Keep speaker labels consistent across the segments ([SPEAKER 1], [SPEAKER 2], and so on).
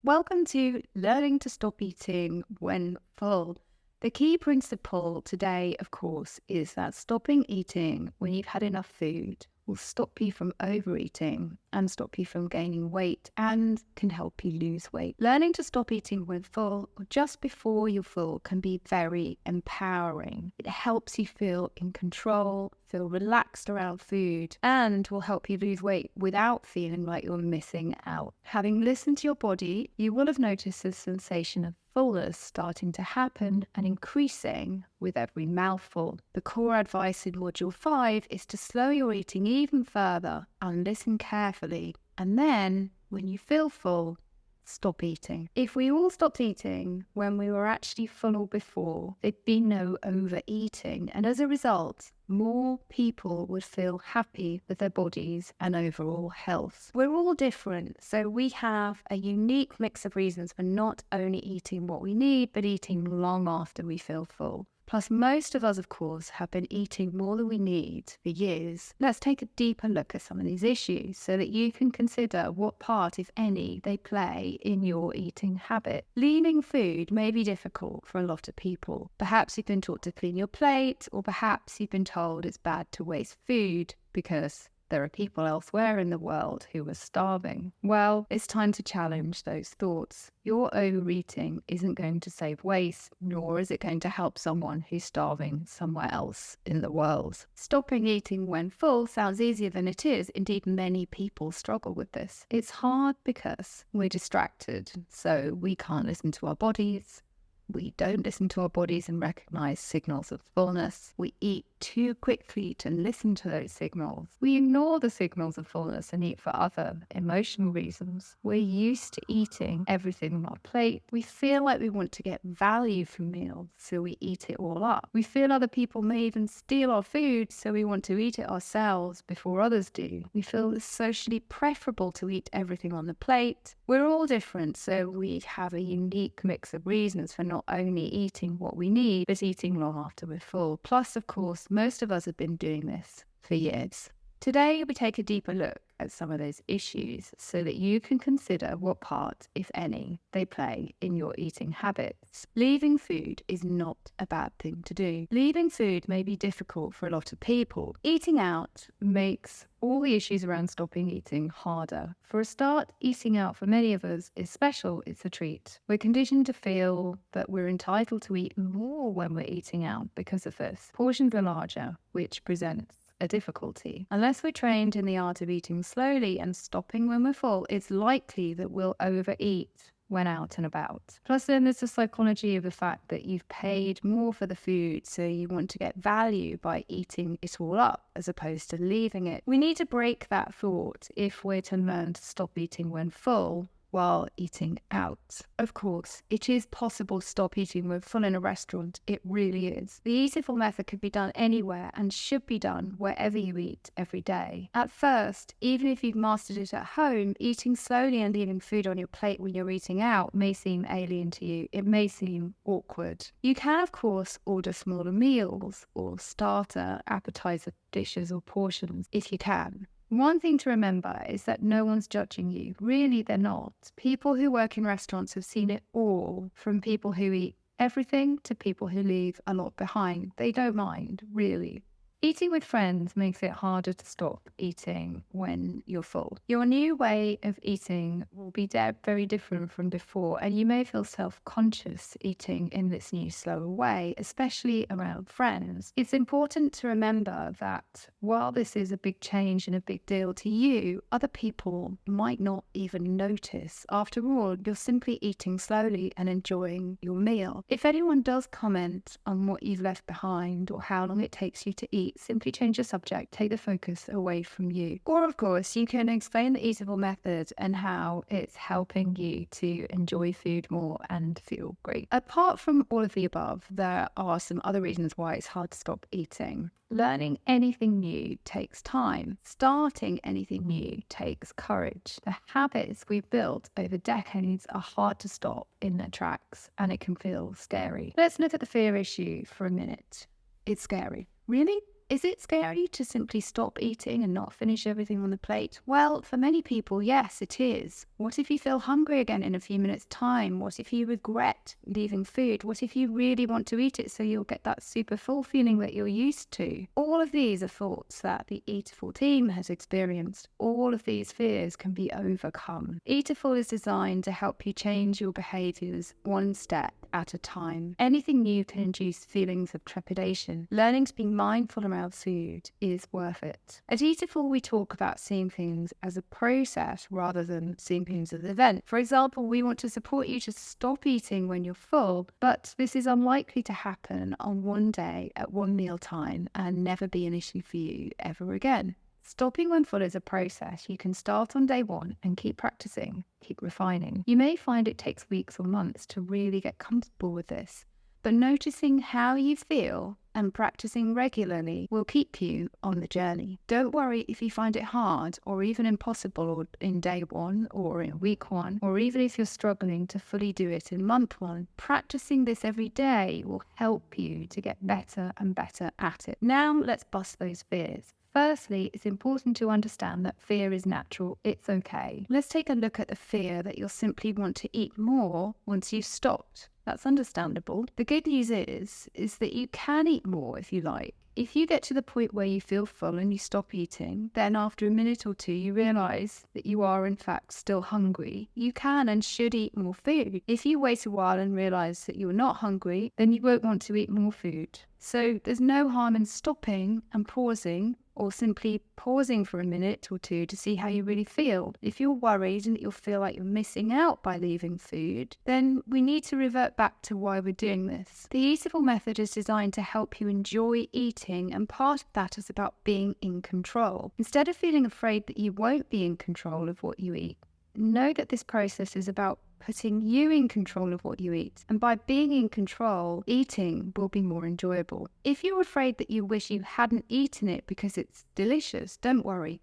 [SPEAKER 1] Welcome to Learning to Stop Eating When Full. The key principle today, of course, is that stopping eating when you've had enough food will stop you from overeating and stop you from gaining weight and can help you lose weight. Learning to stop eating when full or just before you're full can be very empowering. It helps you feel in control, feel relaxed around food, and will help you lose weight without feeling like you're missing out. Having listened to your body, you will have noticed a sensation of fullness starting to happen and increasing with every mouthful. The core advice in Module 5 is to slow your eating even further and listen carefully. And then, when you feel full, stop eating. If we all stopped eating when we were actually full before, there'd be no overeating. And as a result, more people would feel happy with their bodies and overall health. We're all different, so we have a unique mix of reasons for not only eating what we need, but eating long after we feel full. Plus, most of us, of course, have been eating more than we need for years. Let's take a deeper look at some of these issues so that you can consider what part, if any, they play in your eating habit. Leaving food may be difficult for a lot of people. Perhaps you've been taught to clean your plate, or perhaps you've been told it's bad to waste food because there are people elsewhere in the world who are starving. Well, it's time to challenge those thoughts. Your overeating isn't going to save waste, nor is it going to help someone who's starving somewhere else in the world. Stopping eating when full sounds easier than it is. Indeed, many people struggle with this. It's hard because we're distracted, so we can't listen to our bodies. We don't listen to our bodies and recognize signals of fullness. We eat too quickly to listen to those signals. We ignore the signals of fullness and eat for other emotional reasons. We're used to eating everything on our plate. We feel like we want to get value from meals, so we eat it all up. We feel other people may even steal our food, so we want to eat it ourselves before others do. We feel it's socially preferable to eat everything on the plate. We're all different, so we have a unique mix of reasons for not only eating what we need, but eating long after we're full. Plus, of course, most of us have been doing this for years. Today, we take a deeper look at some of those issues so that you can consider what part, if any, they play in your eating habits. Leaving food is not a bad thing to do. Leaving food may be difficult for a lot of people. Eating out makes all the issues around stopping eating harder. For a start, eating out for many of us is special, it's a treat. We're conditioned to feel that we're entitled to eat more when we're eating out because of this. Portions are larger, which presents a difficulty. Unless we're trained in the art of eating slowly and stopping when we're full, it's likely that we'll overeat when out and about. Plus, then there's the psychology of the fact that you've paid more for the food, so you want to get value by eating it all up as opposed to leaving it. We need to break that thought if we're to learn to stop eating when full while eating out. Of course, it is possible to stop eating when full in a restaurant. It really is. The Eatiful method can be done anywhere and should be done wherever you eat every day. At first, even if you've mastered it at home, eating slowly and leaving food on your plate when you're eating out may seem alien to you. It may seem awkward. You can, of course, order smaller meals or starter, appetizer dishes or portions if you can. One thing to remember is that no one's judging you. Really, they're not. People who work in restaurants have seen it all, from people who eat everything to people who leave a lot behind. They don't mind, really. Eating with friends makes it harder to stop eating when you're full. Your new way of eating will be very different from before, and you may feel self-conscious eating in this new, slower way, especially around friends. It's important to remember that while this is a big change and a big deal to you, other people might not even notice. After all, you're simply eating slowly and enjoying your meal. If anyone does comment on what you've left behind or how long it takes you to eat, simply change the subject, take the focus away from you. Or, of course, you can explain the Eatiful method and how it's helping you to enjoy food more and feel great. Apart from all of the above, there are some other reasons why it's hard to stop eating. Learning anything new takes time. Starting anything new takes courage. The habits we've built over decades are hard to stop in their tracks, and it can feel scary. Let's look at the fear issue for a minute. It's scary. Really? Is it scary to simply stop eating and not finish everything on the plate? Well, for many people, yes, it is. What if you feel hungry again in a few minutes' time? What if you regret leaving food? What if you really want to eat it so you'll get that super full feeling that you're used to? All of these are thoughts that the Eatiful team has experienced. All of these fears can be overcome. Eatiful is designed to help you change your behaviours one step at a time. Anything new can induce feelings of trepidation. Learning to be mindful around food is worth it. At Eatiful, we talk about seeing things as a process rather than seeing things as an event. For example, we want to support you to stop eating when you're full, but this is unlikely to happen on one day at one meal time and never be an issue for you ever again. Stopping when full is a process. You can start on day one and keep practicing, keep refining. You may find it takes weeks or months to really get comfortable with this, but noticing how you feel and practicing regularly will keep you on the journey. Don't worry if you find it hard or even impossible in day one or in week one, or even if you're struggling to fully do it in month one. Practicing this every day will help you to get better and better at it. Now let's bust those fears. Firstly, it's important to understand that fear is natural. It's okay. Let's take a look at the fear that you'll simply want to eat more once you've stopped. That's understandable. The good news is that you can eat more if you like. If you get to the point where you feel full and you stop eating, then after a minute or two you realise that you are in fact still hungry, you can and should eat more food. If you wait a while and realise that you're not hungry, then you won't want to eat more food. So there's no harm in stopping and pausing, or simply pausing for a minute or two to see how you really feel. If you're worried and that you'll feel like you're missing out by leaving food, then we need to revert back to why we're doing this. The Eatiful method is designed to help you enjoy eating, and part of that is about being in control. Instead of feeling afraid that you won't be in control of what you eat, know that this process is about putting you in control of what you eat. And by being in control, eating will be more enjoyable. If you're afraid that you wish you hadn't eaten it because it's delicious, don't worry.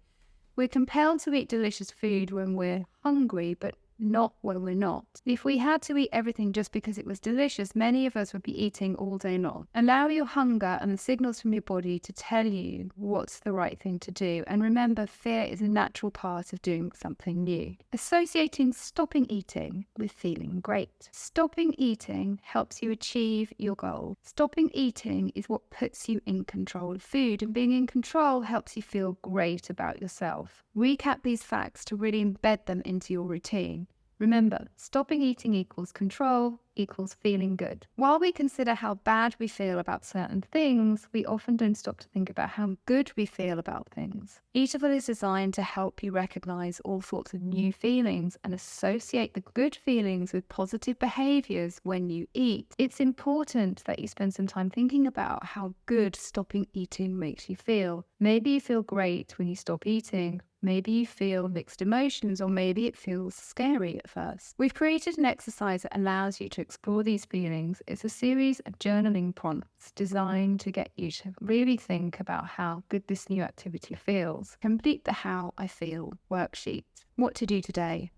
[SPEAKER 1] We're compelled to eat delicious food when we're hungry, but not when we're not. If we had to eat everything just because it was delicious, many of us would be eating all day long. Allow your hunger and the signals from your body to tell you what's the right thing to do. And remember, fear is a natural part of doing something new. Associating stopping eating with feeling great. Stopping eating helps you achieve your goal. Stopping eating is what puts you in control of food, and being in control helps you feel great about yourself. Recap these facts to really embed them into your routine. Remember, stopping eating equals control, equals feeling good. While we consider how bad we feel about certain things, we often don't stop to think about how good we feel about things. Eatiful is designed to help you recognize all sorts of new feelings and associate the good feelings with positive behaviors when you eat. It's important that you spend some time thinking about how good stopping eating makes you feel. Maybe you feel great when you stop eating. Maybe you feel mixed emotions, or maybe it feels scary at first. We've created an exercise that allows you to explore these feelings. It's a series of journaling prompts designed to get you to really think about how good this new activity feels. Complete the How I Feel worksheet. What to do today?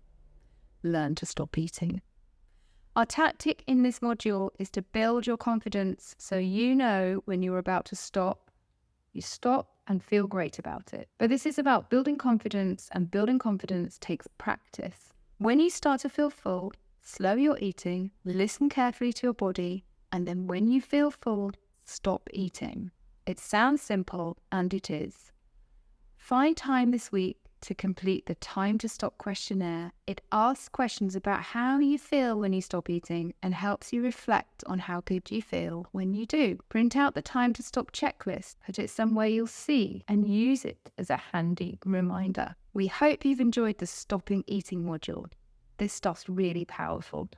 [SPEAKER 1] Learn to stop eating. Our tactic in this module is to build your confidence so you know when you're about to stop, you stop and feel great about it. But this is about building confidence, and building confidence takes practice. When you start to feel full, slow your eating, listen carefully to your body, and then when you feel full, stop eating. It sounds simple, and it is. Find time this week to complete the Time to Stop questionnaire. It asks questions about how you feel when you stop eating and helps you reflect on how good you feel when you do. Print out the Time to Stop checklist, put it somewhere you'll see, and use it as a handy reminder. We hope you've enjoyed the Stopping Eating module. This stuff's really powerful.